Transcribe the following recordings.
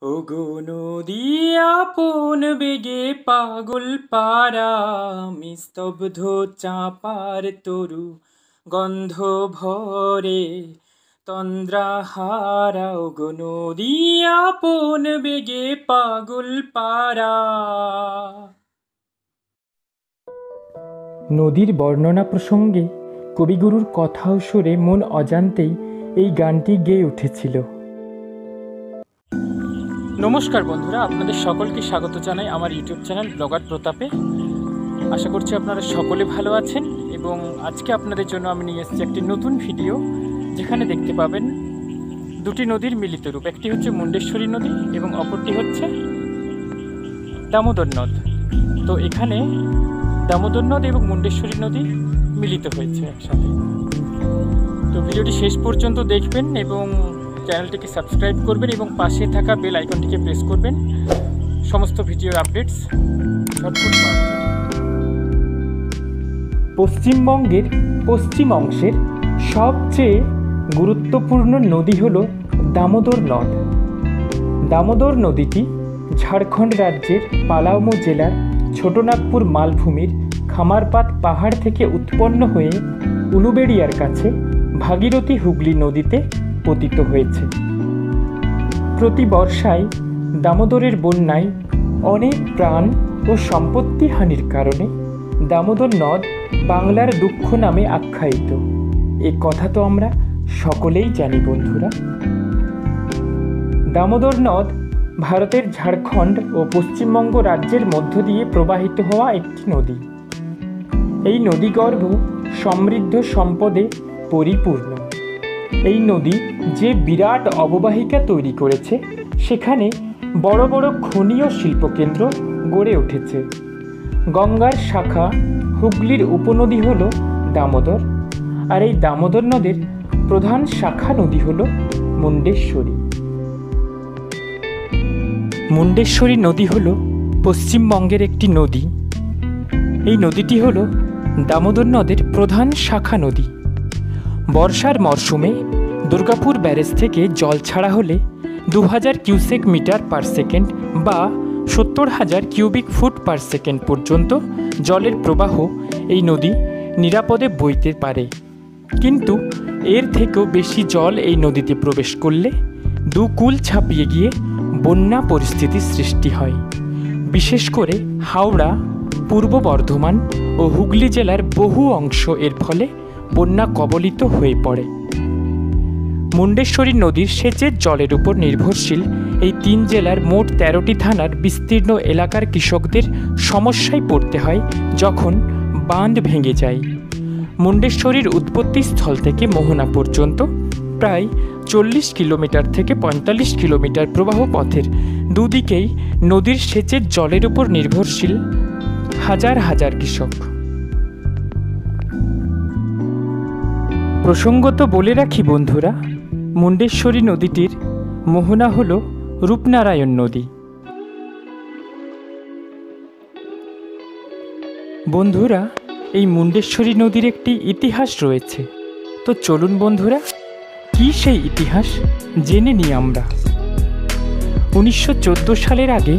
ওগো নদী আপন বেগে পাগল পারা, নিস্তব্ধ চাপার তরু গন্ধ ভরে তন্দ্রাহারা। ওগো নদী আপন বেগে পাগল পারা। নদীর বর্ণনা প্রসঙ্গে কবিগুরুর কথা ও সুরে মন অজান্তেই এই গানটি গেয়ে উঠেছিল। নমস্কার বন্ধুরা, আপনাদের সকলকে স্বাগত জানাই আমার ইউটিউব চ্যানেল ব্লগার প্রতাপে। আশা করছি আপনারা সকলে ভালো আছেন এবং আজকে আপনাদের জন্য আমি নিয়ে এসেছি একটি নতুন ভিডিও, যেখানে দেখতে পাবেন দুটি নদীর মিলিত রূপ। একটি হচ্ছে মুন্ডেশ্বরী নদী এবং অপরটি হচ্ছে দামোদর নদ। তো এখানে দামোদর নদ এবং মুন্ডেশ্বরী নদী মিলিত হয়েছে একসাথে। তো ভিডিওটি শেষ পর্যন্ত দেখবেন এবং চ্যানেলটিকে সাবস্ক্রাইব করবেন এবং পাশে থাকা বেল আইকনটিকে প্রেস করবেন সমস্ত ভিডিওর আপডেটস ঝটপট পাওয়ার জন্য। পশ্চিমবঙ্গের পশ্চিম অংশের সবচেয়ে গুরুত্বপূর্ণ নদী হল দামোদর নদ। দামোদর নদীটি ঝাড়খণ্ড রাজ্যের পালামৌ জেলার ছোটনাগপুর মালভূমির খামারপাত পাহাড় থেকে উৎপন্ন হয়ে উলুবেড়িয়ার কাছে ভাগীরথী হুগলি নদীতে পতিত হয়েছে। প্রতি বর্ষায় দামোদরের বন্যায় অনেক প্রাণ ও সম্পত্তি হানির কারণে দামোদর নদ বাংলার দুঃখ নামে আখ্যায়িত। এ কথা তো আমরা সকলেই জানি বন্ধুরা। দামোদর নদ ভারতের ঝাড়খণ্ড ও পশ্চিমবঙ্গ রাজ্যের মধ্য দিয়ে প্রবাহিত হওয়া একটি নদী। এই নদীগর্ভ সমৃদ্ধ সম্পদে পরিপূর্ণ। এই নদী যে বিরাট অববাহিকা তৈরি করেছে, সেখানে বড় বড় খনি ও শিল্পকেন্দ্র গড়ে উঠেছে। গঙ্গার শাখা হুগলির উপনদী হল দামোদর, আর এই দামোদর নদের প্রধান শাখা নদী হল মুন্ডেশ্বরী। মুন্ডেশ্বরী নদী হল পশ্চিমবঙ্গের একটি নদী। এই নদীটি হল দামোদর নদের প্রধান শাখা নদী। বর্ষার মরশুমে দুর্গাপুর ব্যারেজ থেকে জল ছাড়া হলে 2000 কিউসেক মিটার পার সেকেন্ড বা 70,000 কিউবিক ফুট পার সেকেন্ড পর্যন্ত জলের প্রবাহ এই নদী নিরাপদে বইতে পারে। কিন্তু এর থেকেও বেশি জল এই নদীতে প্রবেশ করলে দুকুল ছাপিয়ে গিয়ে বন্যা পরিস্থিতির সৃষ্টি হয়। বিশেষ করে হাওড়া, পূর্ব বর্ধমান ও হুগলি জেলার বহু অংশ এর ফলে বন্যা কবলিত হয়ে পড়ে। মুন্ডেশ্বরী নদীর সেচের জলের উপর নির্ভরশীল এই 3 জেলার মোট 13টি থানার বিস্তীর্ণ এলাকার কৃষকদের সমস্যায় পড়তে হয় যখন বাঁধ ভেঙে যায়। মুন্ডেশ্বরীর উৎপত্তিস্থল থেকে মোহনা পর্যন্ত প্রায় 40 কিলোমিটার থেকে 45 কিলোমিটার প্রবাহ পথের দুদিকেই নদীর সেচের জলের উপর নির্ভরশীল হাজার হাজার কৃষক। প্রসঙ্গত বলে রাখি বন্ধুরা, মুন্ডেশ্বরী নদীটির মোহনা হল রূপনারায়ণ নদী। বন্ধুরা, এই মুন্ডেশ্বরী নদীর একটি ইতিহাস রয়েছে। তো চলুন বন্ধুরা, কি সেই ইতিহাস জেনে নিই আমরা। 1914 সালের আগে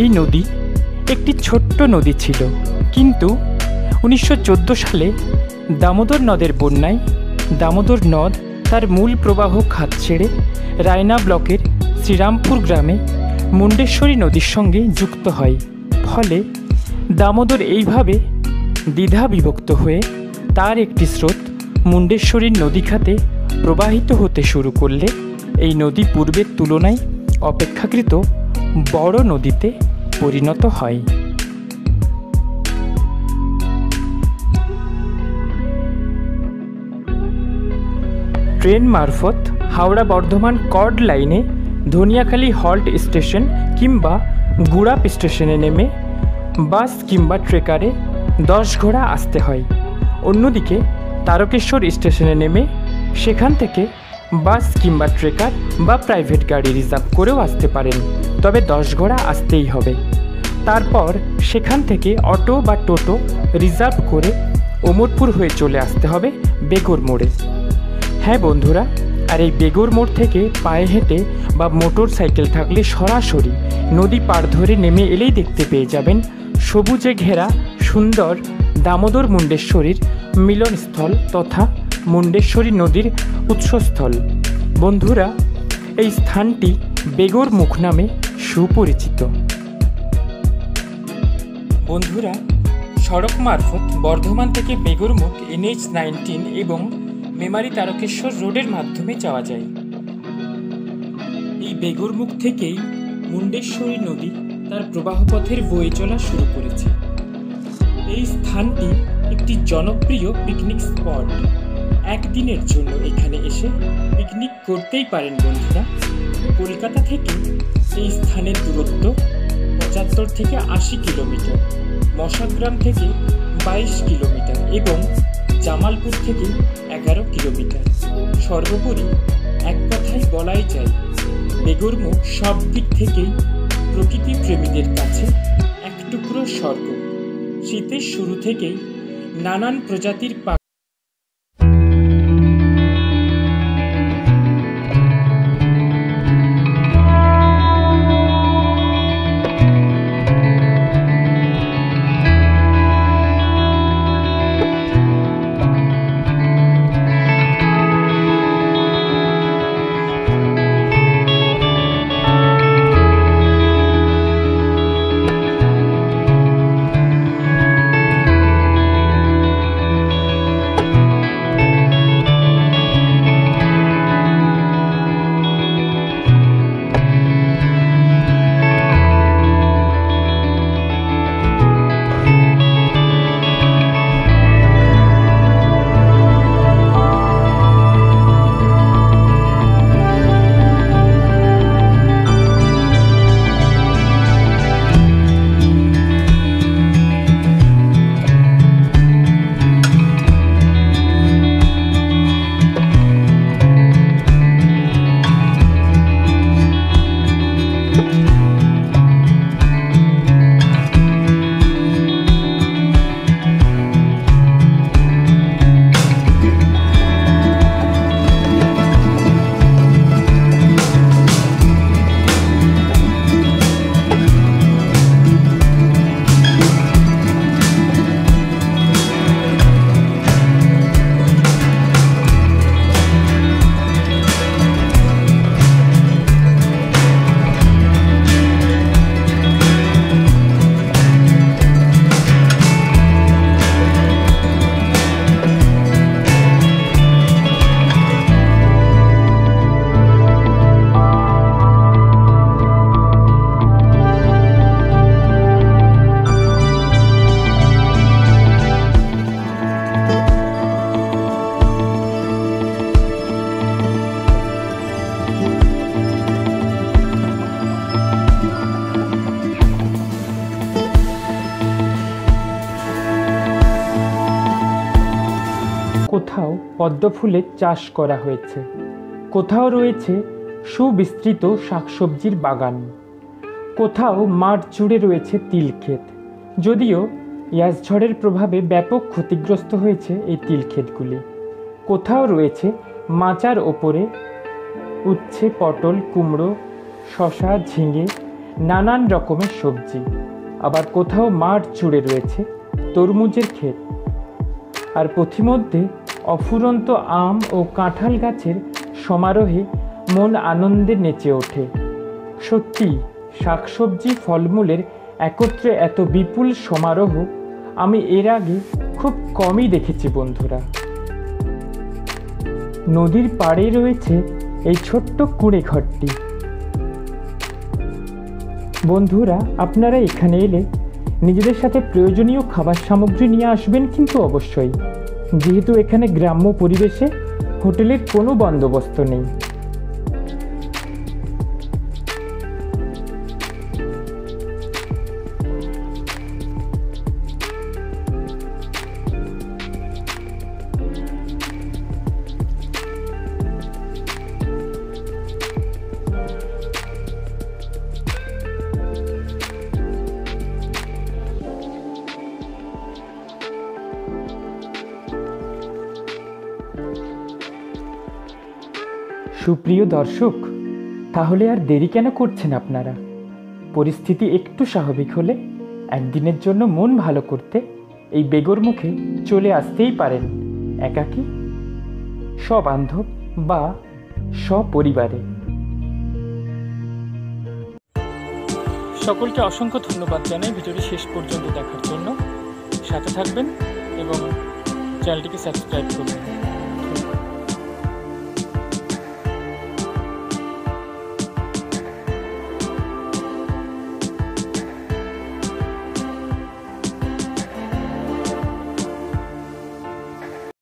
এই নদী একটি ছোট্ট নদী ছিল, কিন্তু 1914 সালে দামোদর নদের বন্যায় দামোদর নদ তার মূল প্রবাহ খাত ছেড়ে রায়না ব্লকের শ্রীরামপুর গ্রামে মুন্ডেশ্বরী নদীর সঙ্গে যুক্ত হয়। ফলে দামোদর এইভাবে দ্বিধা বিভক্ত হয়ে তার একটি স্রোত মুন্ডেশ্বরীর নদী খাতে প্রবাহিত হতে শুরু করলে এই নদী পূর্বের তুলনায় অপেক্ষাকৃত বড় নদীতে পরিণত হয়। ট্রেন মারফত হাওড়া বর্ধমান কর্ড লাইনে ধনিয়াখালী হল্ট স্টেশন কিংবা গুড়াপ স্টেশনে নেমে বাস কিংবা ট্রেকারে 10 ঘোড়া আসতে হয়। অন্যদিকে তারকেশ্বর স্টেশনে নেমে সেখান থেকে বাস কিংবা ট্রেকার বা প্রাইভেট গাড়ি রিজার্ভ করেও আসতে পারেন, তবে 10 ঘোড়া আসতেই হবে। তারপর সেখান থেকে অটো বা টোটো রিজার্ভ করে ওমরপুর হয়ে চলে আসতে হবে বেগর মোড়ে। হ্যাঁ বন্ধুরা, আর এই বেগর মোড় থেকে পায়ে হেঁটে বা মোটর সাইকেল থাকলে সরাসরি নদী পার ধরে নেমে এলেই দেখতে পেয়ে যাবেন সবুজে ঘেরা সুন্দর দামোদর মুণ্ডেশ্বরীর মিলনস্থল তথা মুণ্ডেশ্বরী নদীর উৎসস্থল। বন্ধুরা, এই স্থানটি বেগর মুখ নামে সুপরিচিত। বন্ধুরা, সড়ক মারফত বর্ধমান থেকে বেগরমুখ NH-19 এবং মেমারি তারকেশ্বর রোডের মাধ্যমে যাওয়া যায়। এই বেগরমুখ থেকেই মুণ্ডেশ্বরী নদী তার প্রবাহপথের বয়ে চলা শুরু করেছে। এই স্থানটি একটি জনপ্রিয় পিকনিক স্পট। একদিনের জন্য এখানে এসে পিকনিক করতেই পারেন বন্ধুরা। কলকাতা থেকে এই স্থানের দূরত্ব 75 থেকে 80 কিলোমিটার, মশাগ্রাম থেকে 22 কিলোমিটার এবং জামালপুর থেকে 11 কিলোমিটার। সর্বোপরি এক কথায় বলাই যায়, বেগরমুখ সব দিক থেকেই প্রকৃতি প্রেমীদের কাছে এক টুকরো স্বর্গ। শীতের শুরু থেকেই নানান প্রজাতির কোথাও পদ্ম ফুলের চাষ করা হয়েছে, কোথাও রয়েছে সুবিস্তৃত শাকসবজির বাগান, কোথাও মাঠ জুড়ে রয়েছে তিল ক্ষেত। যদিও ইয়াস ঝড়ের প্রভাবে ব্যাপক ক্ষতিগ্রস্ত হয়েছে এই তিল ক্ষেতগুলি। কোথাও রয়েছে মাচার ওপরে উচ্ছে, পটল, কুমড়ো, শশা, ঝিঙে, নানান রকমের সবজি। আবার কোথাও মাঠ জুড়ে রয়েছে তরমুজের ক্ষেত। আর পথিমধ্যে অফুরন্ত আম ও কাঁঠাল গাছের সমারোহে মন আনন্দে নেচে ওঠে। সত্যি শাকসবজি ফলমূলের একত্রে এত বিপুল সমারোহ আমি এর আগে খুব কমই দেখেছি বন্ধুরা। নদীর পাড়ে রয়েছে এই ছোট্ট কুঁড়ে ঘরটি। বন্ধুরা, আপনারা এখানে এলে নিজেদের সাথে প্রয়োজনীয় খাবার সামগ্রী নিয়ে আসবেন কিন্তু অবশ্যই, যেহেতু এখানে গ্রাম্য পরিবেশে হোটেলের কোনো বন্দোবস্ত নেই। সুপ্রিয় দর্শক, তাহলে আর দেরি কেন করছেন আপনারা? পরিস্থিতি একটু স্বাভাবিক হলে একদিনের জন্য মন ভালো করতে এই বেগর মুখে চলে আসতেই পারেন, একাকী, সবান্ধব বা সপরিবারে। সকলকে অসংখ্য ধন্যবাদ জানাই ভিডিওটি শেষ পর্যন্ত দেখার জন্য। সাথে থাকবেন এবং চ্যানেলটিকে সাবস্ক্রাইব করবেন।